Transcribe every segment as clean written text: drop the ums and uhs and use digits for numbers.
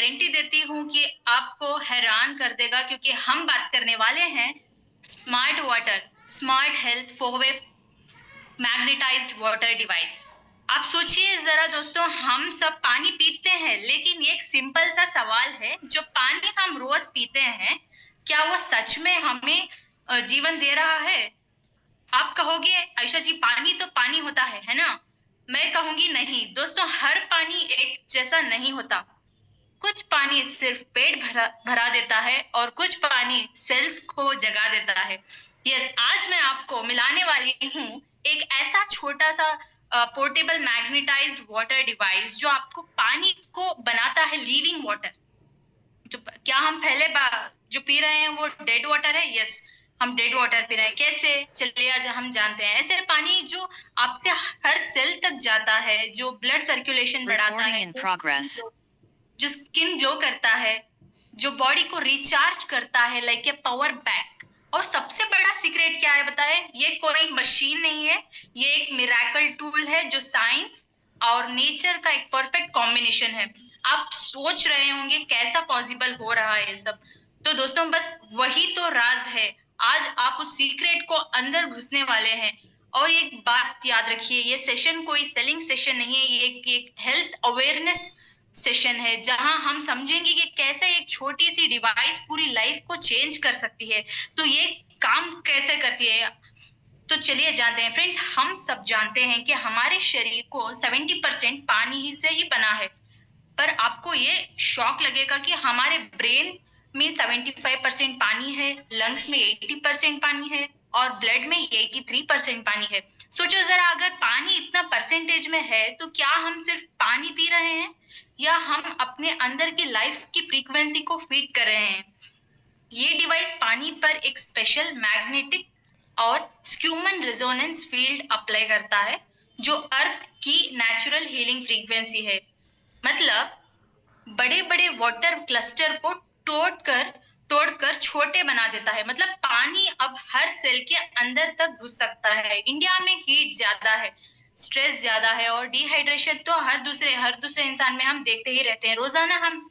Guarantee देती हूँ कि आपको हैरान कर देगा, क्योंकि हम बात करने वाले हैं smart water, smart health for magnetised water device. आप सोचिए जरा दोस्तों, हम सब पानी पीते हैं, लेकिन ये एक सिंपल सा सवाल है, जो पानी हम रोज पीते हैं, क्या वो सच में हमें जीवन दे रहा है? आप कहोगे आयशा जी पानी तो पानी होता है ना? मैं कहूंगी नहीं दोस्तों, हर पानी एक जैसा नहीं होता। कुछ पानी सिर्फ पेट भरा भरा देता है और कुछ पानी सेल्स को जगा देता है। यस, आज मैं आपको मिलाने वाली हूँ एक ऐसा छोटा सा पोर्टेबल मैग्नेटाइज्ड वाटर डिवाइस जो आपको पानी को बनाता है लिविंग वाटर। जो क्या हम पहले जो पी रहे हैं वो डेड वाटर है? यस, हम डेड वाटर पी रहे हैं। कैसे? चलिए आज हम जानते हैं। ऐसे पानी जो आपके हर सेल तक जाता है, जो ब्लड सर्कुलेशन बढ़ाता है, जो स्किन ग्लो करता है, जो बॉडी को रिचार्ज करता है लाइक ए पावर बैंक। और सबसे बड़ा सीक्रेट क्या है बताए? ये कोई मशीन नहीं है, ये एक मिरेकल टूल है जो साइंस और नेचर का एक परफेक्ट कॉम्बिनेशन है। आप सोच रहे होंगे कैसा पॉसिबल हो रहा है ये सब। तो दोस्तों बस वही तो राज है। आज आप उस सीक्रेट को अंदर घुसने वाले हैं। और एक बात याद रखिए, ये सेशन कोई सेलिंग सेशन नहीं है, ये एक हेल्थ अवेयरनेस सेशन है, जहां हम समझेंगे कि कैसे एक छोटी सी डिवाइस पूरी लाइफ को चेंज कर सकती है। तो ये काम कैसे करती है, तो चलिए जानते हैं। फ्रेंड्स, हम सब जानते हैं कि हमारे शरीर को 70% पानी ही से ही बना है। पर आपको ये शॉक लगेगा कि हमारे ब्रेन में 75% पानी है, लंग्स में 80% पानी है और ब्लड में 83% पानी है। सोचो जरा, अगर पानी इतना परसेंटेज में है तो क्या हम सिर्फ पानी पी रहे हैं या हम अपने अंदर की लाइफ की फ्रीक्वेंसी को फीड कर रहे हैं? ये डिवाइस पानी पर एक स्पेशल मैग्नेटिक और स्क्यूमन रेजोनेंस फील्ड अप्लाई करता है, जो अर्थ की नेचुरल हीलिंग फ्रीक्वेंसी है। मतलब बड़े बड़े वाटर क्लस्टर को तोड़कर तोड़कर छोटे बना देता है। मतलब पानी अब हर सेल के अंदर तक घुस सकता है। इंडिया में हीट ज्यादा है, स्ट्रेस ज्यादा है और डिहाइड्रेशन तो हर दूसरे इंसान में हम देखते ही रहते हैं। रोजाना हम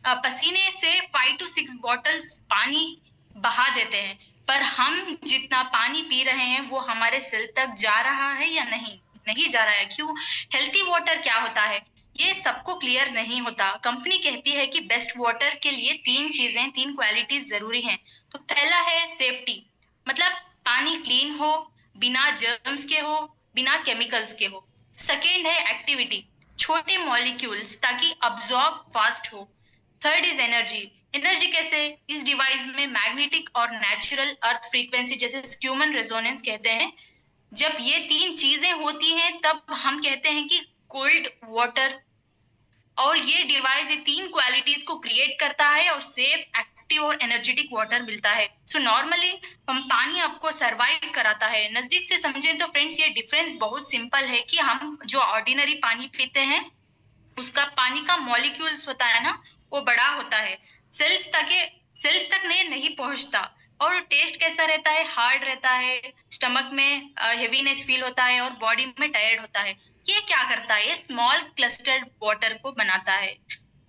पसीने से 5 to 6 बॉटल्स पानी बहा देते हैं, पर हम जितना पानी पी रहे हैं वो हमारे सेल तक जा रहा है या नहीं? नहीं जा रहा है। क्यों? हेल्थी वाटर क्या होता है ये सबको क्लियर नहीं होता। कंपनी कहती है कि बेस्ट वाटर के लिए तीन क्वालिटीज जरूरी हैं। तो पहला है सेफ्टी, मतलब पानी क्लीन हो, बिना जर्म्स के हो, बिना केमिकल्स के हो। सेकेंड है एक्टिविटी, छोटे मॉलिक्यूल्स ताकि अब्जॉर्ब फास्ट हो। Third is energy. एनर्जी कैसे? इस डिवाइस में मैग्नेटिक और नेचुरल अर्थ फ्रीक्वेंसी, जैसे स्क्यूमन रेजोनेंस कहते हैं, जब ये तीन चीजें होती हैं तब हम कहते हैं कि कोल्ड वाटर। और ये डिवाइस ये तीन क्वालिटीज को क्रिएट करता है और सेफ, एक्टिव और एनर्जेटिक वाटर मिलता है। सो नॉर्मली हम पानी आपको सरवाइव कराता है। नजदीक से समझें तो फ्रेंड्स, ये डिफरेंस बहुत सिंपल है कि हम जो ऑर्डिनरी पानी पीते हैं उसका पानी का मॉलिक्यूल्स होता है ना, वो बड़ा होता है, सेल्स तक नहीं पहुंचता। और टेस्ट कैसा रहता है? हार्ड रहता है, स्टमक में हेवीनेस फील होता है और बॉडी में टायर्ड होता है। ये क्या करता है? ये स्मॉल क्लस्टर्ड वाटर को बनाता है,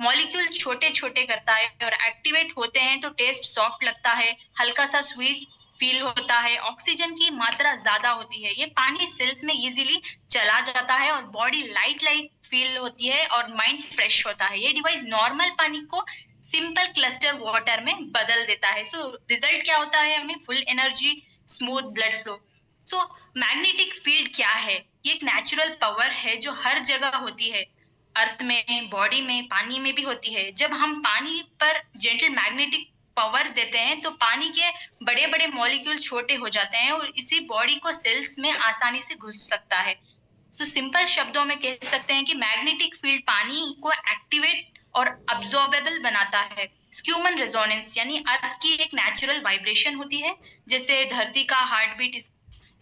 मॉलिक्यूल छोटे छोटे करता है और एक्टिवेट होते हैं तो टेस्ट सॉफ्ट लगता है, हल्का सा स्वीट फील होता है, ऑक्सीजन की मात्रा ज्यादा होती है। ये पानी सेल्स में इजीली चला जाता है और बॉडी लाइट लाइट फील होती है और माइंड फ्रेश होता है। ये डिवाइस नॉर्मल पानी को सिंपल क्लस्टर वाटर में बदल देता है। सो रिजल्ट क्या होता है? हमें full energy, smooth blood flow. So magnetic field क्या है? ये एक नेचुरल पावर है जो हर जगह होती है, अर्थ में, बॉडी में, पानी में भी होती है। जब हम पानी पर जेंटल मैग्नेटिक पावर देते हैं तो पानी के बड़े बड़े मॉलिक्यूल छोटे हो जाते हैं और इसी बॉडी को सेल्स में आसानी से घुस सकता है। सो सिंपल शब्दों में कह सकते हैं कि मैग्नेटिक फील्ड पानी को एक्टिवेट और अब्जॉर्बेबल बनाता है। स्क्यूमन रेजोनेंस यानी अर्थ की एक नेचुरल वाइब्रेशन होती है, जैसे धरती का हार्ट बीट,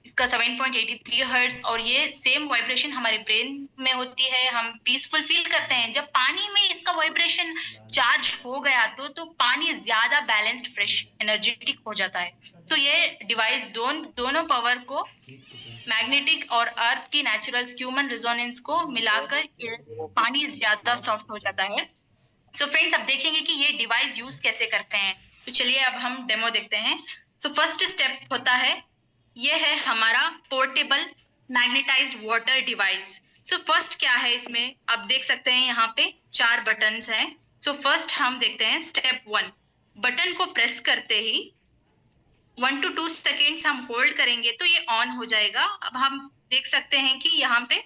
इसका 7.83 हर्ट्ज, और ये सेम वाइब्रेशन हमारे ब्रेन में होती है। हम पीसफुल फील करते हैं जब पानी में इसका वाइब्रेशन चार्ज हो गया तो पानी ज्यादा बैलेंस्ड, फ्रेश, एनर्जेटिक हो जाता है। तो ये डिवाइस दोनों पावर को, मैग्नेटिक और अर्थ की नेचुरल स्क्यूमन रेजोनेंस को मिलाकर ये पानी ज्यादा सॉफ्ट हो जाता है सो फ्रेंड्स, अब देखेंगे कि ये डिवाइस यूज कैसे करते हैं। तो चलिए अब हम डेमो देखते हैं। सो फर्स्ट स्टेप होता है, ये है हमारा portable magnetised water device. So first क्या है इसमें, आप देख सकते हैं यहाँ पे 4 बटन्स हैं। सो फर्स्ट हम देखते हैं स्टेप 1। बटन को प्रेस करते ही 1 to 2 सेकेंड्स हम होल्ड करेंगे तो ये ऑन हो जाएगा। अब हम देख सकते हैं कि यहाँ पे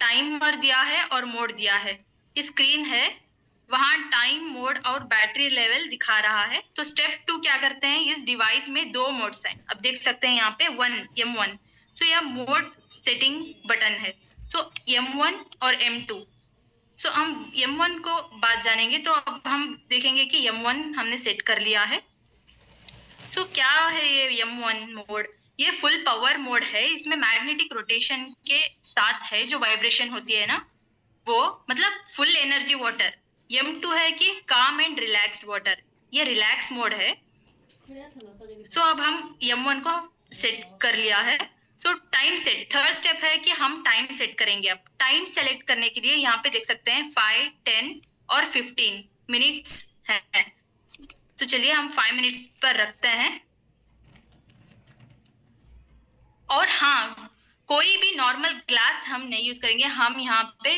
टाइमर दिया है और मोड दिया है। स्क्रीन है, वहां टाइम मोड और बैटरी लेवल दिखा रहा है। तो स्टेप 2 क्या करते हैं, इस डिवाइस में 2 मोड्स हैं। अब देख सकते हैं यहाँ पे M1। सो यह मोड सेटिंग बटन है। सो M1 और M2। सो हम M1 को बात जानेंगे। तो अब हम देखेंगे कि M1 हमने सेट कर लिया है। सो क्या है ये M1 मोड, ये फुल पावर मोड है। इसमें मैग्नेटिक रोटेशन के साथ है जो वाइब्रेशन होती है ना, वो मतलब फुल एनर्जी वाटर। M2 है कि काम एंड रिलैक्स्ड वाटर, ये रिलैक्स मोड है। सो अब हम M1 को सेट कर लिया है। सो टाइम सेट, थर्ड स्टेप है कि हम टाइम सेट करेंगे। अब टाइम सेलेक्ट करने के लिए यहाँ पे देख सकते हैं 5, 10 और 15 मिनट्स है। तो चलिए हम 5 मिनट्स पर रखते हैं। और हाँ, कोई भी नॉर्मल ग्लास हम नहीं यूज करेंगे, हम यहाँ पे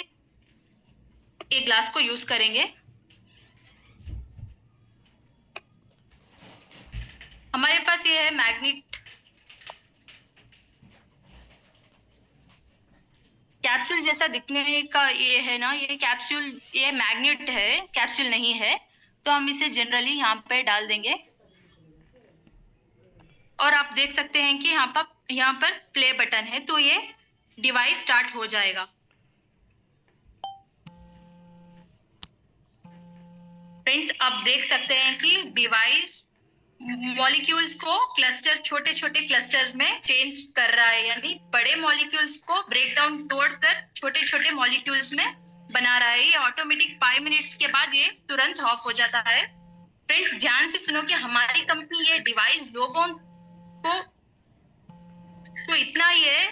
एक ग्लास को यूज करेंगे। हमारे पास ये है मैग्नेट कैप्सूल जैसा दिखने का, ये है ना, ये कैप्सूल, ये मैग्नेट है, कैप्सूल नहीं है। तो हम इसे जनरली यहाँ पे डाल देंगे और आप देख सकते हैं कि यहाँ पर प्ले बटन है, तो ये डिवाइस स्टार्ट हो जाएगा। फ्रेंड्स, आप देख सकते हैं कि डिवाइस मॉलिक्यूल्स को क्लस्टर, छोटे छोटे क्लस्टर्स में चेंज कर रहा है, यानी बड़े मॉलिक्यूल्स को ब्रेक डाउन तोड़कर छोटे छोटे मॉलिक्यूल्स में बना रहा है। ये ऑटोमेटिक 5 मिनट्स के बाद ये तुरंत ऑफ हो जाता है। फ्रेंड्स, ध्यान से सुनो कि हमारी कंपनी ये डिवाइस लोगों को, तो इतना ही है,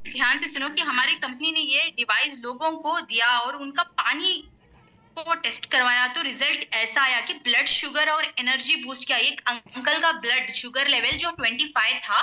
ध्यान से सुनो कि हमारी कंपनी ने ये डिवाइस लोगों को दिया और उनका पानी को टेस्ट करवाया तो रिजल्ट ऐसा आया कि ब्लड शुगर और एनर्जी बूस्ट किया। एक अंकल का ब्लड शुगर लेवल जो 25 था,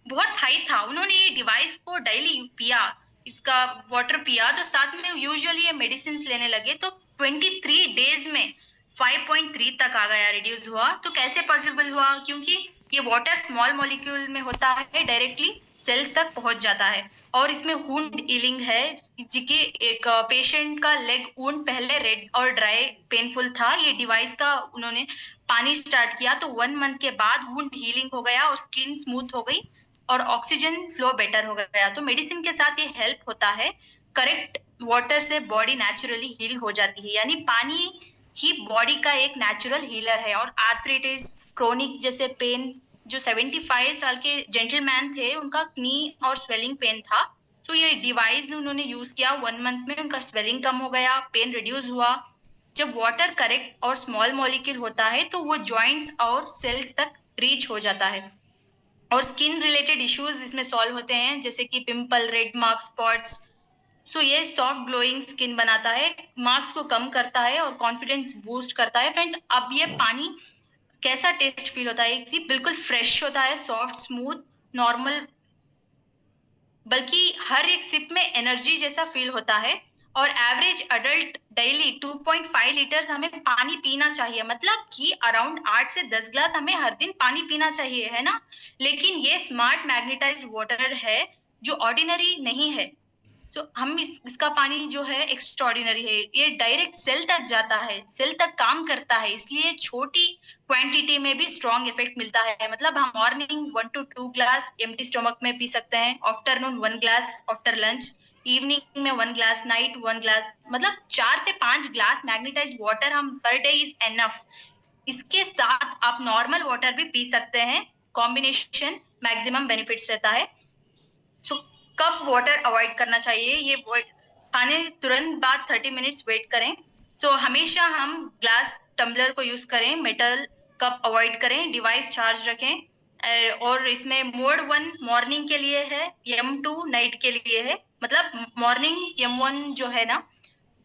बहुत हाई था, उन्होंने ये डिवाइस को डेली पिया, इसका वाटर पिया, तो साथ में यूजुअली ये मेडिसिन लेने लगे तो 23 डेज में 5.3 तक आ गया, रिड्यूस हुआ। तो कैसे पॉसिबल हुआ, क्योंकि ये वाटर स्मॉल मॉलिक्यूल में होता है, डायरेक्टली सेल्स तक पहुंच जाता है। और इसमें वुंड हीलिंग है, जिसकी एक पेशेंट का लेग वुंड पहले रेड और ड्राई पेनफुल था, ये डिवाइस का उन्होंने पानी स्टार्ट किया तो 1 मंथ के बाद वुंड हीलिंग हो गया और स्किन स्मूथ हो गई और ऑक्सीजन फ्लो बेटर हो गया। तो मेडिसिन के साथ ये हेल्प होता है, करेक्ट वाटर से बॉडी नेचुरली हील हो जाती है, यानी पानी ही बॉडी का एक नेचुरल हीलर है। और आर्थराइटिस, क्रोनिक जैसे पेन, जो 75 साल के जेंटलमैन थे, उनका नी और स्वेलिंग पेन था, तो ये डिवाइस उन्होंने यूज किया, 1 मंथ में उनका स्वेलिंग कम हो गया, पेन रिड्यूस हुआ। जब वाटर करेक्ट और स्मॉल मॉलिक्यूल होता है तो वो जॉइंट्स और सेल्स तक रीच हो जाता है। और स्किन रिलेटेड इश्यूज इसमें सॉल्व होते हैं, जैसे कि पिंपल, रेड मार्क्स, स्पॉट्स। सो ये सॉफ्ट ग्लोइंग स्किन बनाता है, मार्क्स को कम करता है और कॉन्फिडेंस बूस्ट करता है। फ्रेंड्स, अब ये पानी कैसा टेस्ट फील होता है, बिल्कुल फ्रेश होता है, सॉफ्ट, स्मूथ, नॉर्मल, बल्कि हर एक सिप में एनर्जी जैसा फील होता है। और एवरेज अडल्ट डेली 2.5 लीटर्स हमें पानी पीना चाहिए, मतलब कि अराउंड 8 से 10 ग्लास हमें हर दिन पानी पीना चाहिए, है ना। लेकिन ये स्मार्ट मैग्नेटाइज्ड वाटर है जो ऑर्डिनरी नहीं है। तो हम इसका पानी जो है एक्स्ट्रॉर्डिनरी है, ये डायरेक्ट सेल तक जाता है, सेल तक काम करता है, इसलिए छोटी क्वांटिटी में भी स्ट्रॉन्ग इफेक्ट मिलता है। मतलब हम morning 1 to 2 glass empty stomach में पी सकते हैं, afternoon 1 glass after lunch, evening में 1 ग्लास, नाइट 1 ग्लास, मतलब 4 से 5 ग्लास मैग्नेटाइज्ड वाटर हम पर डे इज एनफ। इसके साथ आप नॉर्मल वाटर भी पी सकते हैं, कॉम्बिनेशन मैक्सिमम बेनिफिट्स रहता है। सो कब वाटर अवॉइड करना चाहिए, ये खाने तुरंत बाद 30 मिनट्स वेट करें। सो हमेशा हम ग्लास टम्बलर को यूज करें, मेटल कप अवॉइड करें, डिवाइस चार्ज रखें। और इसमें मोड 1 मॉर्निंग के लिए है, M2 नाइट के लिए है। मतलब मॉर्निंग M1 जो है ना,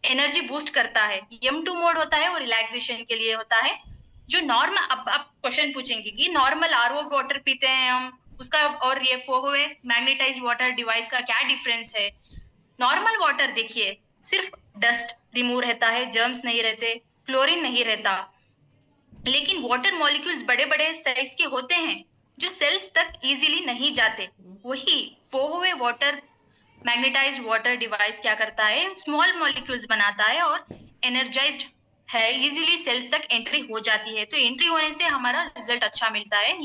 एनर्जी बूस्ट करता है। M2 मोड होता है वो रिलैक्सेशन के लिए होता है। जो नॉर्मल, अब आप क्वेश्चन पूछेंगे कि नॉर्मल RO वाटर पीते हैं हम, उसका और ये फोहवे मैग्नेटाइज्ड वाटर डिवाइस का क्या डिफरेंस है? नॉर्मल वाटर देखिए, सिर्फ डस्ट रिमूव रहता है, जर्म्स नहीं रहते, क्लोरीन नहीं रहता। लेकिन वाटर मॉलिक्यूल्स बड़े-बड़े साइज के होते हैं, जो सेल्स तक इजीली नहीं जाते। वही फोहवे वाटर मैग्नेटाइज्ड वाटर डिवाइस क्या करता है, स्मॉल मॉलिक्यूल्स बनाता है और एनर्जाइज्ड है, इजीली सेल्स तक एंट्री हो जाती है। तो एंट्री होने से हमारा रिजल्ट अच्छा मिलता है।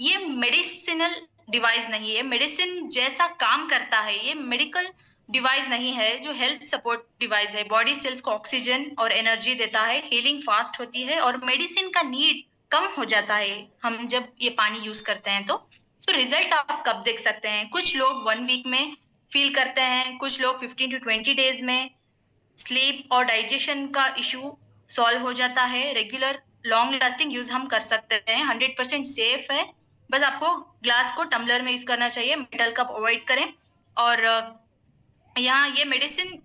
ये मेडिसिनल डिवाइस नहीं है, मेडिसिन जैसा काम करता है। ये मेडिकल डिवाइस नहीं है, जो हेल्थ सपोर्ट डिवाइस है। बॉडी सेल्स को ऑक्सीजन और एनर्जी देता है, हीलिंग फास्ट होती है और मेडिसिन का नीड कम हो जाता है हम जब ये पानी यूज करते हैं तो रिजल्ट आप कब देख सकते हैं? कुछ लोग 1 वीक में फील करते हैं, कुछ लोग 15 to 20 डेज में। स्लीप और डाइजेशन का इशू सॉल्व हो जाता है। रेगुलर लॉन्ग लास्टिंग यूज हम कर सकते हैं, 100% सेफ है। बस आपको ग्लास को टम्बलर में यूज करना चाहिए, मेटल कप अवॉइड करें। और यहाँ ये मेडिसिन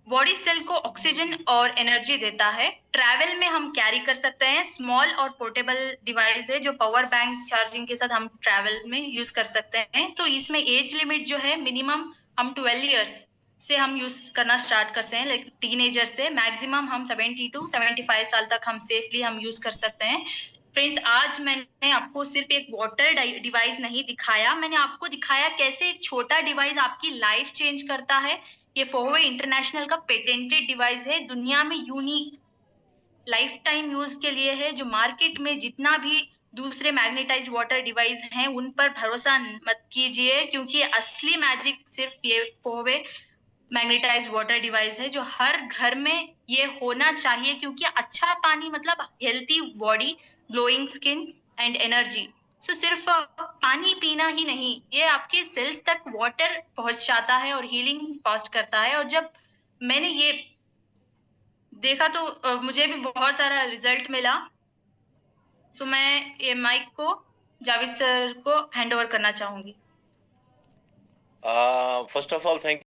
बॉडी सेल को ऑक्सीजन और एनर्जी देता है। ट्रैवल में हम कैरी कर सकते हैं, स्मॉल और पोर्टेबल डिवाइस है जो पावर बैंक चार्जिंग के साथ हम ट्रैवल में यूज कर सकते हैं। तो इसमें एज लिमिट जो है मिनिमम हम 12 ईयर्स से हम यूज करना स्टार्ट करते हैं, लाइक टीनेजर से मैक्सिमम हम 70 to 75 साल तक हम सेफली हम यूज कर सकते हैं। फ्रेंड्स, आज मैंने आपको सिर्फ एक वाटर डिवाइस नहीं दिखाया, मैंने आपको दिखाया कैसे एक छोटा डिवाइस आपकी लाइफ चेंज करता है। ये फोहवे इंटरनेशनल का पेटेंटेड डिवाइस है, दुनिया में यूनिक लाइफ टाइम यूज के लिए है। जो मार्केट में जितना भी दूसरे मैग्नेटाइज्ड वाटर डिवाइस हैं, उन पर भरोसा मत कीजिए, क्योंकि असली मैजिक सिर्फ ये फोहवे मैग्नेटाइज्ड वाटर डिवाइस है, जो हर घर में ये होना चाहिए। क्योंकि अच्छा पानी मतलब healthy body, glowing skin and energy. So सिर्फ पानी पीना ही नहीं, ये आपके सेल्स तक वाटर पहुंचाता है और हीलिंग फास्ट करता है। और जब मैंने ये देखा तो मुझे भी बहुत सारा रिजल्ट मिला। सो मैं ये माइक को जावेद सर को हैंड ओवर करना चाहूंगी। First of all, thank